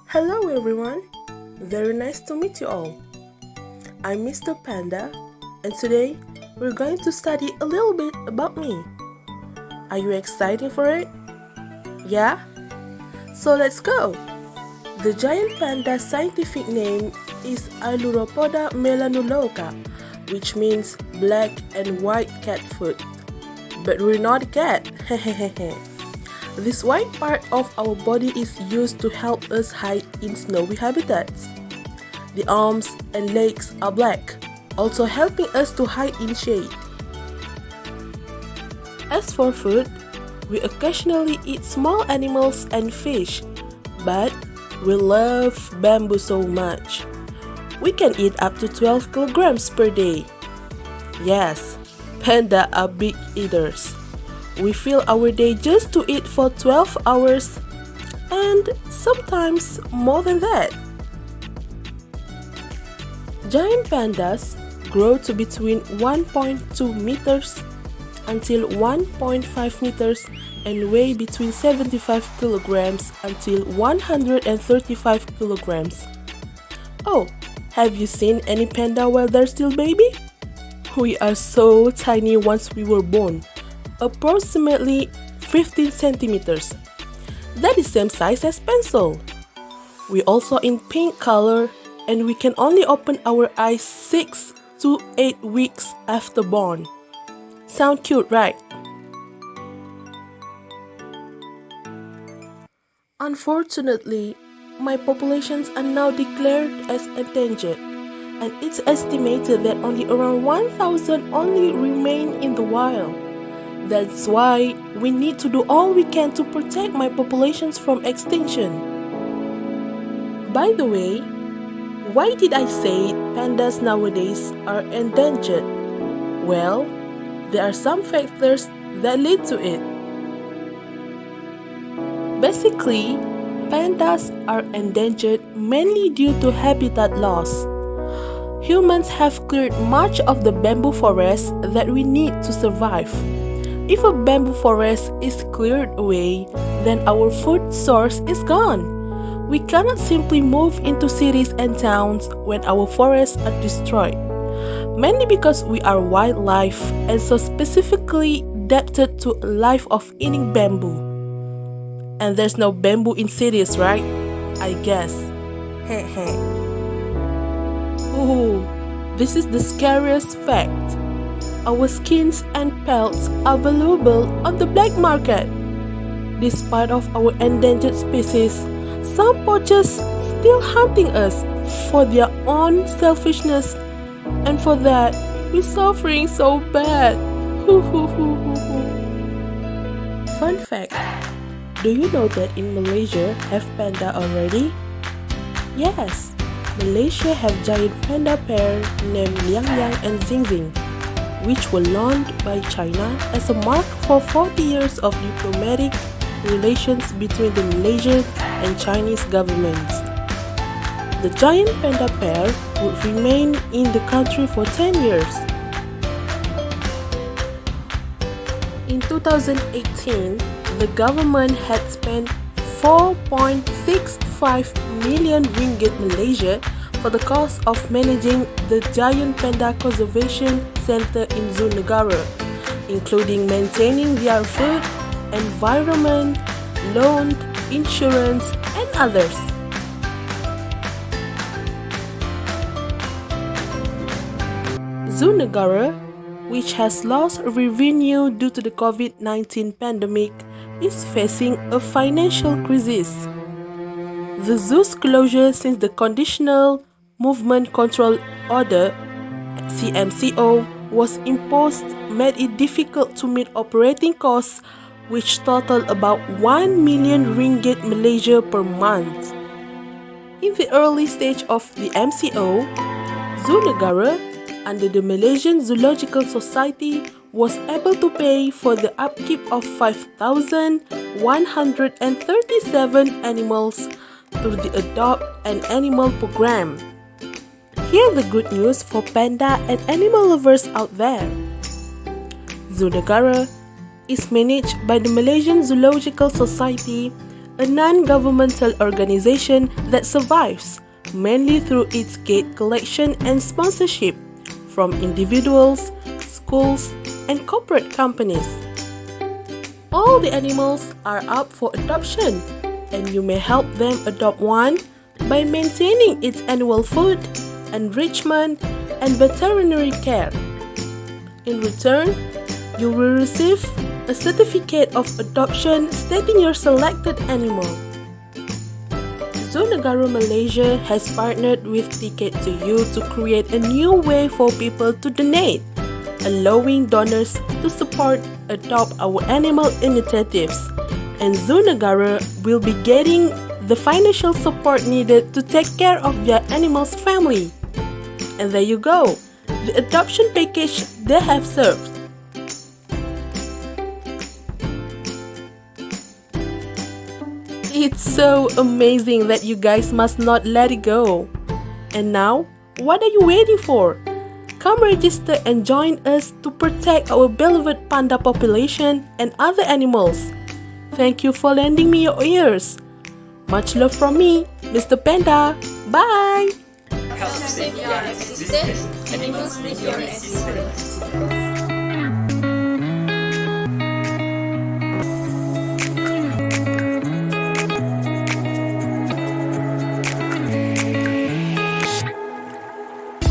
Hello everyone, very nice to meet you all. I'm Mr. Panda and today we're going to study a little bit about me. Are you excited for it? Yeah? So let's go! The giant panda's scientific name is Ailuropoda melanuloca, which means black and white cat foot. But we're not a cat, hehehehe. This white part of our body is used to help us hide in snowy habitats. The arms and legs are black, also helping us to hide in shade. As for food, we occasionally eat small animals and fish, but we love bamboo so much. We can eat up to 12 kilograms per day. Yes, panda are big eaters. We fill our day just to eat for 12 hours and sometimes more than that. Giant pandas grow to between 1.2 meters until 1.5 meters and weigh between 75 kilograms until 135 kilograms. Oh, have you seen any panda while they're still baby? We are so tiny once we were born. Approximately 15 centimeters. That is same size as pencil. We also in pink color and we can only open our eyes 6 to 8 weeks after born. Sound cute, right? Unfortunately, my populations are now declared as endangered, and it's estimated that only around 1,000 only remain in the wild. That's why we need to do all we can to protect my populations from extinction. By the way, why did I say pandas nowadays are endangered? Well, there are some factors that lead to it. Basically, pandas are endangered mainly due to habitat loss. Humans have cleared much of the bamboo forest that we need to survive. If a bamboo forest is cleared away, then our food source is gone. We cannot simply move into cities and towns when our forests are destroyed. Mainly because we are wildlife and so specifically adapted to a life of eating bamboo. And there's no bamboo in cities, right? I guess. Heh. Ooh, this is the scariest fact. Our skins and pelts are valuable on the black market. Despite of our endangered species, some poachers still hunting us for their own selfishness, and for that, we're suffering so bad. Fun fact, do you know that in Malaysia have panda already? Yes, Malaysia have giant panda pair named Liang Liang and Zing Zing, which were launched by China as a mark for 40 years of diplomatic relations between the Malaysian and Chinese governments. The giant panda pair would remain in the country for 10 years. In 2018, the government had spent 4.65 million ringgit Malaysia for the cost of managing the giant panda conservation center in Zoo Negara, including maintaining their food, environment, loan, insurance, and others. Zoo Negara, which has lost revenue due to the COVID-19 pandemic, is facing a financial crisis. The zoo's closure since the Conditional Movement Control Order (CMCO) was imposed made it difficult to meet operating costs, which total about 1 million ringgit Malaysia per month. In the early stage of the MCO, Zoo Negara, under the Malaysian Zoological Society, was able to pay for the upkeep of 5,137 animals through the Adopt an Animal program. Here's the good news for panda and animal lovers out there. Zoo Negara is managed by the Malaysian Zoological Society a non-governmental organization that survives mainly through its gate collection and sponsorship from individuals, schools, and corporate companies. All the animals are up for adoption, and you may help them adopt one by maintaining its annual food, enrichment, and veterinary care. In return, you will receive a certificate of adoption stating your selected animal. Zoo Negara Malaysia has partnered with Ticket to You to create a new way for people to donate, allowing donors to support Adopt Our Animal initiatives, and Zoo Negara will be getting the financial support needed to take care of their animal's family. And there you go, the adoption package they have served. It's so amazing that you guys must not let it go. And now, what are you waiting for? Come register and join us to protect our beloved panda population and other animals. Thank you for lending me your ears. Much love from me, Mr. Panda. Bye! Help save your existence, animals need your assistance.